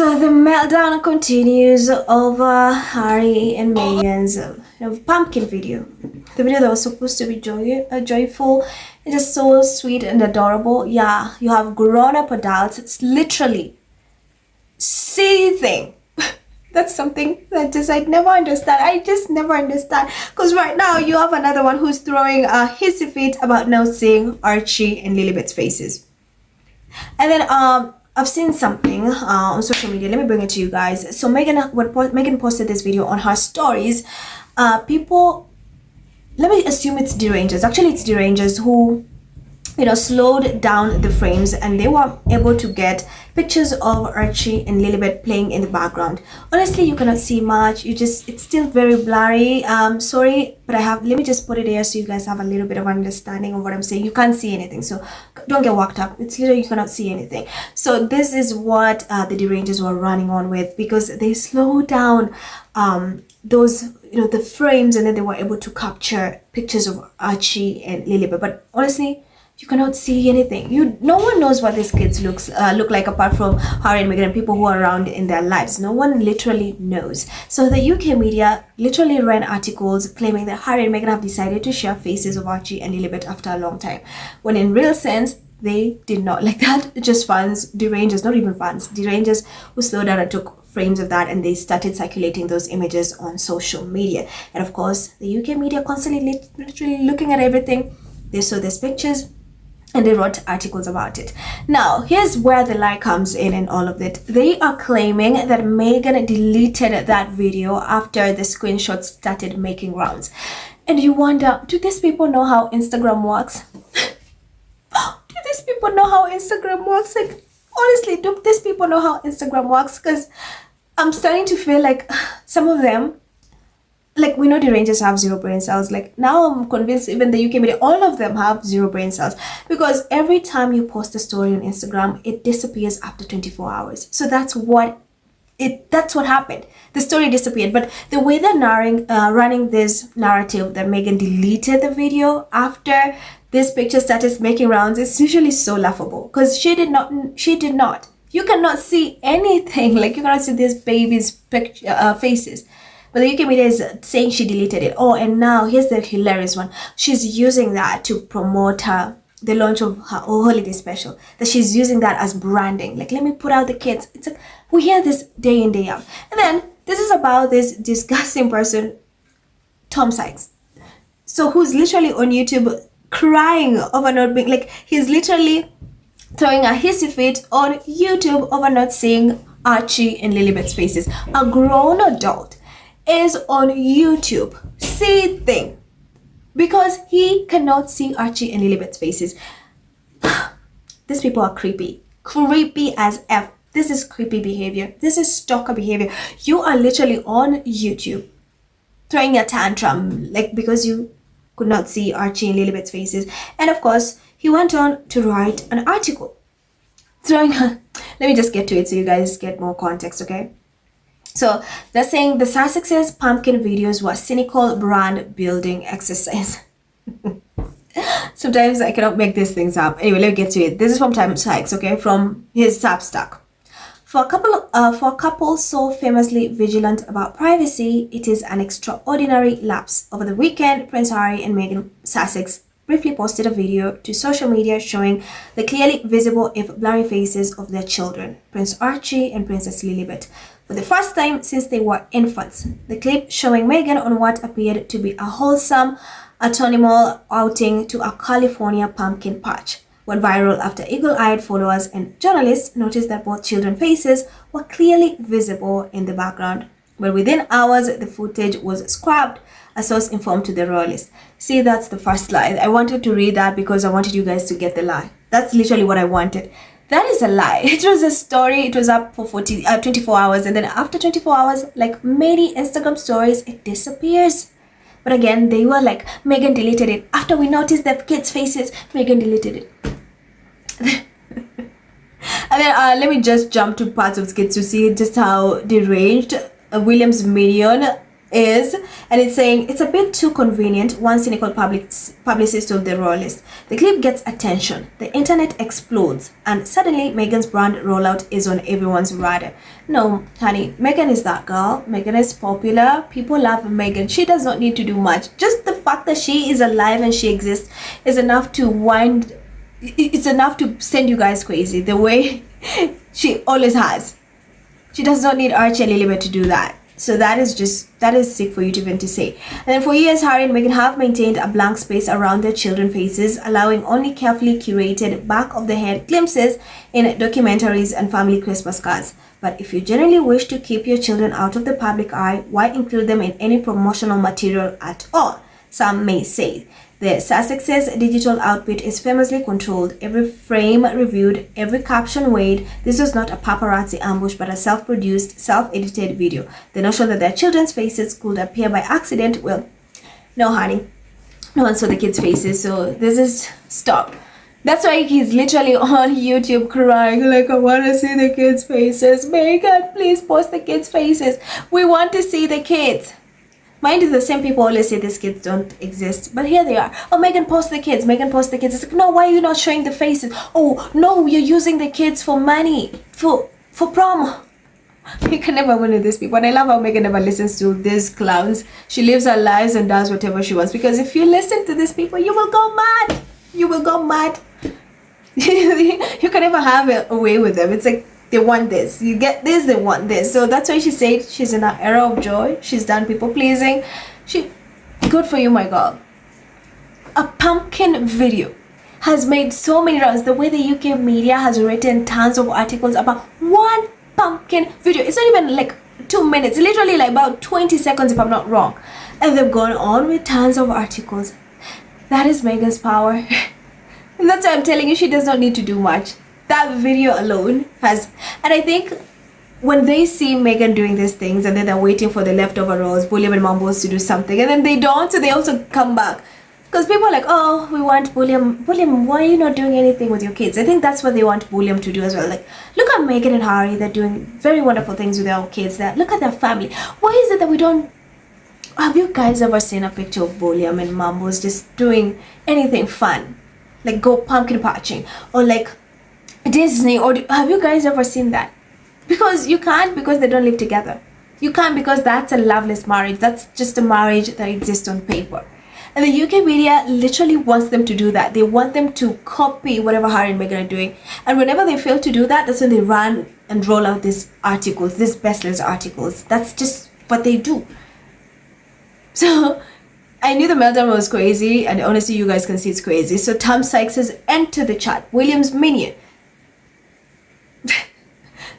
So the meltdown continues over Harry and Meghan's pumpkin video. The video that was supposed to be joyful. It is so sweet and adorable. Yeah, you have grown-up adults. It's literally seething. That's something that I never understand. I just never understand. Because right now you have another one who's throwing a hissy fit about now seeing Archie and Lilibet's faces. And then I've seen something on social media. Let me bring it to you guys. So Meghan posted this video on her stories. People, let me assume it's derangers. Actually, it's derangers who, slowed down the frames, and they were able to get pictures of Archie and Lilibet playing in the background. Honestly, you cannot see much. It's still very blurry. Sorry, but let me just put it here so you guys have a little bit of understanding of what I'm saying. You can't see anything, so don't get worked up. It's literally you cannot see anything. So this is what the derangers were running on with, because they slowed down those the frames, and then they were able to capture pictures of Archie and Lilibet. But honestly, you cannot see anything. No one knows what these kids look like apart from Harry and Meghan and people who are around in their lives. No one literally knows. So the UK media literally ran articles claiming that Harry and Meghan have decided to share faces of Archie and Lilibet after a long time, when in real sense they did not like that. Just fans, derangers, not even fans, derangers who slowed down and took frames of that, and they started circulating those images on social media. And of course, the UK media constantly literally looking at everything. They saw these pictures and they wrote articles about it. Now, here's where the lie comes in all of it. They are claiming that Meghan deleted that video after the screenshots started making rounds. And you wonder, do these people know how Instagram works? Do these people know how Instagram works? Like, honestly, do these people know how Instagram works? Because I'm starting to feel like some of them, like, we know the Rangers have 0 brain cells. Like, now I'm convinced even the UK media, all of them have 0 brain cells, because every time you post a story on Instagram, it disappears after 24 hours. So that's what happened. The story disappeared. But the way they're running this narrative that Meghan deleted the video after this picture started making rounds, it's usually so laughable, because she did not. You cannot see anything. Like, you cannot see this baby's faces. But the UK media is saying she deleted it. Oh, and now here's the hilarious one. She's using that to promote the launch of her holiday special. That she's using that as branding. Like, let me put out the kids. It's like, we hear this day in, day out. And then this is about this disgusting person, Tom Sykes. So who's literally on YouTube crying over not being, like, he's literally throwing a hissy fit on YouTube over not seeing Archie and Lilibet's faces. A grown adult is on YouTube seething because he cannot see Archie and Lilibet's faces. These people are creepy as F. This is creepy behavior. This is stalker behavior. You are literally on YouTube throwing a tantrum, like, because you could not see Archie and Lilibet's faces. And of course, he went on to write an article throwing let me just get to it so you guys get more context, okay? So they're saying the Sussex's pumpkin videos were cynical brand building exercise. Sometimes I cannot make these things up. Anyway, let me get to it. This is from Tom Sykes, okay, from his Substack. For a couple so famously vigilant about privacy, it is an extraordinary lapse. Over the weekend, Prince Harry and Meghan Sussex briefly posted a video to social media showing the clearly visible if blurry faces of their children, Prince Archie and Princess Lilibet, for the first time since they were infants. The clip showing Meghan on what appeared to be a wholesome autumnal outing to a California pumpkin patch went viral after eagle-eyed followers and journalists noticed that both children's faces were clearly visible in the background. But within hours, the footage was scrapped, a source informed to the Royalists. See, that's the first lie. I wanted to read that because I wanted you guys to get the lie. That's literally what I wanted. That is a lie. It was a story. It was up for 24 hours. And then after 24 hours, like many Instagram stories, it disappears. But again, they were like, Meghan deleted it. After we noticed the kids' faces, Meghan deleted it. And then let me just jump to parts of skits to see just how deranged William's minion is, and it's saying it's a bit too convenient. One cynical publicist told the Royalist. The clip gets attention, the internet explodes, and suddenly Meghan's brand rollout is on everyone's radar. No, honey, Meghan is that girl. Meghan is popular. People love Meghan. She does not need to do much. Just the fact that she is alive and she exists is enough to it's enough to send you guys crazy the way she always has. She does not need Archie and Lilibet to do that. So that is sick for you to even to say. And then for years, Harry and Meghan have maintained a blank space around their children's faces, allowing only carefully curated back of the head glimpses in documentaries and family Christmas cards. But if you generally wish to keep your children out of the public eye, why include them in any promotional material at all? Some may say. The Sussex's digital output is famously controlled, every frame reviewed, every caption weighed. This was not a paparazzi ambush but a self-produced, self-edited video. The notion that their children's faces could appear by accident, well, no honey, no one saw the kids' faces, so this is stop. That's why he's literally on YouTube crying like, I want to see the kids' faces. Meghan, please post the kids' faces. We want to see the kids. Mind you, the same people always say these kids don't exist, but here they are. Oh, Meghan, post the kids. Meghan, post the kids. It's like, no, why are you not showing the faces? Oh, no, you're using the kids for money, for promo. You can never win with these people. And I love how Meghan never listens to these clowns. She lives her lives and does whatever she wants. Because if you listen to these people, you will go mad. You will go mad. You can never have a way with them. It's like, they want this, you get this, they want this. So that's why she said she's in an era of joy. She's done people pleasing. Good for you, my girl. A pumpkin video has made so many rounds. The way the UK media has written tons of articles about one pumpkin video. It's not even like 2 minutes, literally like about 20 seconds if I'm not wrong. And they've gone on with tons of articles. That is Meghan's power. And that's why I'm telling you, she does not need to do much. That video alone has, and I think when they see Meghan doing these things and then they're waiting for the leftover roles, William and Mambos to do something, and then they don't, so they also come back. Because people are like, oh, we want William, why are you not doing anything with your kids? I think that's what they want William to do as well. Like, look at Meghan and Harry, they're doing very wonderful things with their kids. Look at their family. Why is it that we don't, have you guys ever seen a picture of William and Mambos just doing anything fun? Like go pumpkin patching, or like Disney, or have you guys ever seen that? Because you can't, because they don't live together. You can't, because that's a loveless marriage. That's just a marriage that exists on paper. And the UK media literally wants them to do that. They want them to copy whatever Harry and Meghan are doing. And whenever they fail to do that, that's when they run and roll out these articles, these bestsellers articles. That's just what they do. So I knew the meltdown was crazy, and honestly, you guys can see it's crazy. So Tom Sykes says, enter the chat. William's minion.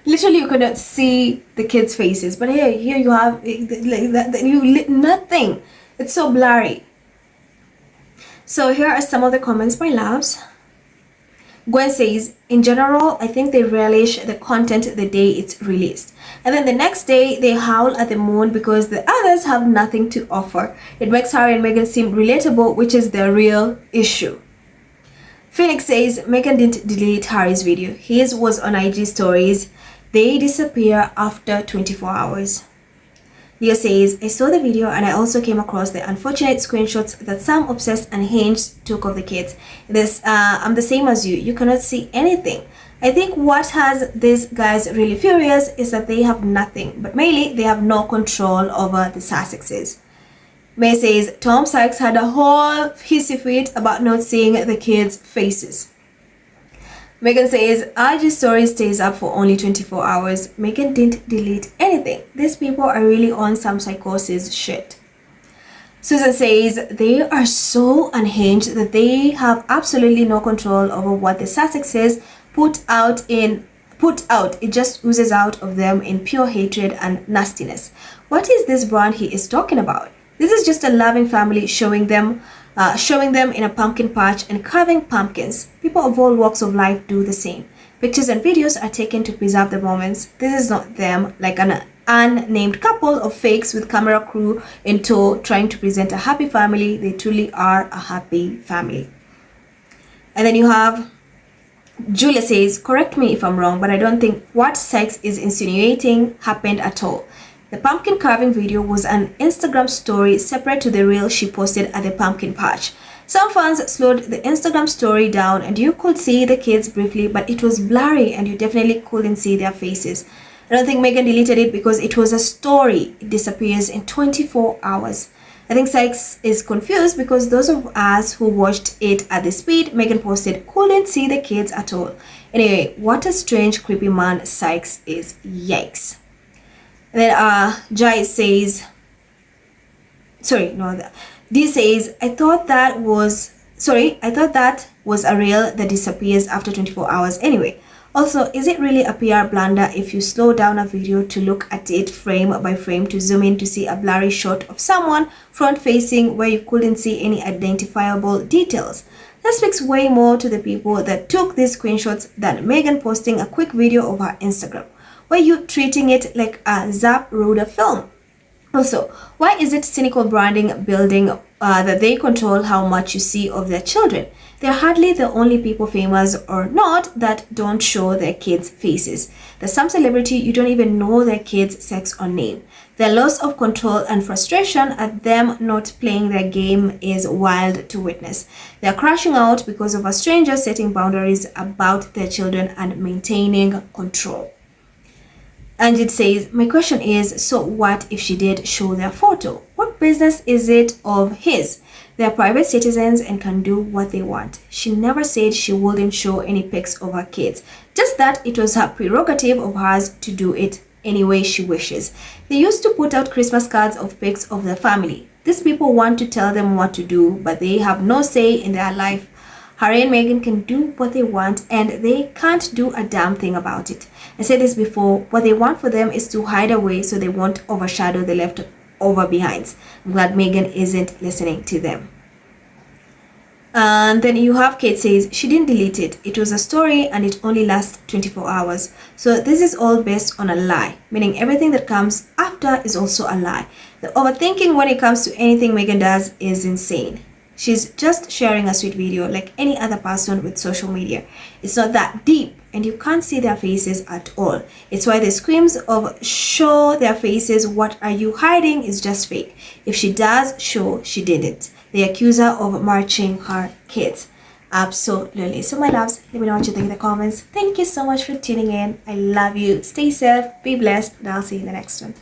Literally, you cannot see the kids' faces, but here you have like that. Nothing. It's so blurry. So here are some of the comments by loves. Gwen says, in general, I think they relish the content the day it's released, and then the next day they howl at the moon because the others have nothing to offer. It makes Harry and Meghan seem relatable, which is the real issue. Phoenix says, Meghan didn't delete Harry's video. His was on IG stories. They disappear after 24 hours. Leo says, I saw the video and I also came across the unfortunate screenshots that some obsessed and hinged took of the kids. I'm the same as you. You cannot see anything. I think what has these guys really furious is that they have nothing, but mainly they have no control over the Sussexes. May says, Tom Sykes had a whole hissy fit about not seeing the kids' faces. Meghan says, IG story stays up for only 24 hours. Meghan didn't delete anything. These people are really on some psychosis shit. Susan says, they are so unhinged that they have absolutely no control over what the Sussexes put out. It just oozes out of them in pure hatred and nastiness. What is this brand he is talking about? This is just a loving family showing them in a pumpkin patch and carving pumpkins. People of all walks of life do the same. Pictures and videos are taken to preserve the moments. This is not them, like an unnamed couple of fakes with camera crew in tow trying to present a happy family. They truly are a happy family. And then you have Julia says, correct me if I'm wrong, but I don't think what Sykes is insinuating happened at all. The pumpkin carving video was an Instagram story separate to the reel she posted at the pumpkin patch. Some fans slowed the Instagram story down and you could see the kids briefly, but it was blurry and you definitely couldn't see their faces. I don't think Meghan deleted it because it was a story. It disappears in 24 hours. I think Sykes is confused because those of us who watched it at the speed Meghan posted couldn't see the kids at all. Anyway, what a strange, creepy man Sykes is. Yikes. And then Jai says, D says, I thought that was a reel that disappears after 24 hours anyway. Also, is it really a PR blunder if you slow down a video to look at it frame by frame to zoom in to see a blurry shot of someone front facing where you couldn't see any identifiable details? That speaks way more to the people that took these screenshots than Meghan posting a quick video of her Instagram. Why are you treating it like a Zapruder film? Also, why is it cynical branding building that they control how much you see of their children? They're hardly the only people, famous or not, that don't show their kids' faces. There's some celebrity you don't even know their kids' sex or name. Their loss of control and frustration at them not playing their game is wild to witness. They're crashing out because of a stranger setting boundaries about their children and maintaining control. And it says, my question is, so what if she did show their photo? What business is it of his? They're private citizens and can do what they want. She never said she wouldn't show any pics of her kids, just that it was her prerogative of hers to do it any way she wishes. They used to put out Christmas cards of pics of their family. These people want to tell them what to do, but they have no say in their life. Harry and Meghan can do what they want and they can't do a damn thing about it. I said this before, what they want for them is to hide away so they won't overshadow the leftover behinds. I'm glad Meghan isn't listening to them. And then you have Kate says, she didn't delete it. It was a story and it only lasts 24 hours. So this is all based on a lie, meaning everything that comes after is also a lie. The overthinking when it comes to anything Meghan does is insane. She's just sharing a sweet video like any other person with social media. It's not that deep and you can't see their faces at all. It's why the screams of show their faces, what are you hiding, is just fake. If she does show, she didn't. They accuse her of marching her kids. Absolutely. So my loves, let me know what you think in the comments. Thank you so much for tuning in. I love you. Stay safe, be blessed, and I'll see you in the next one.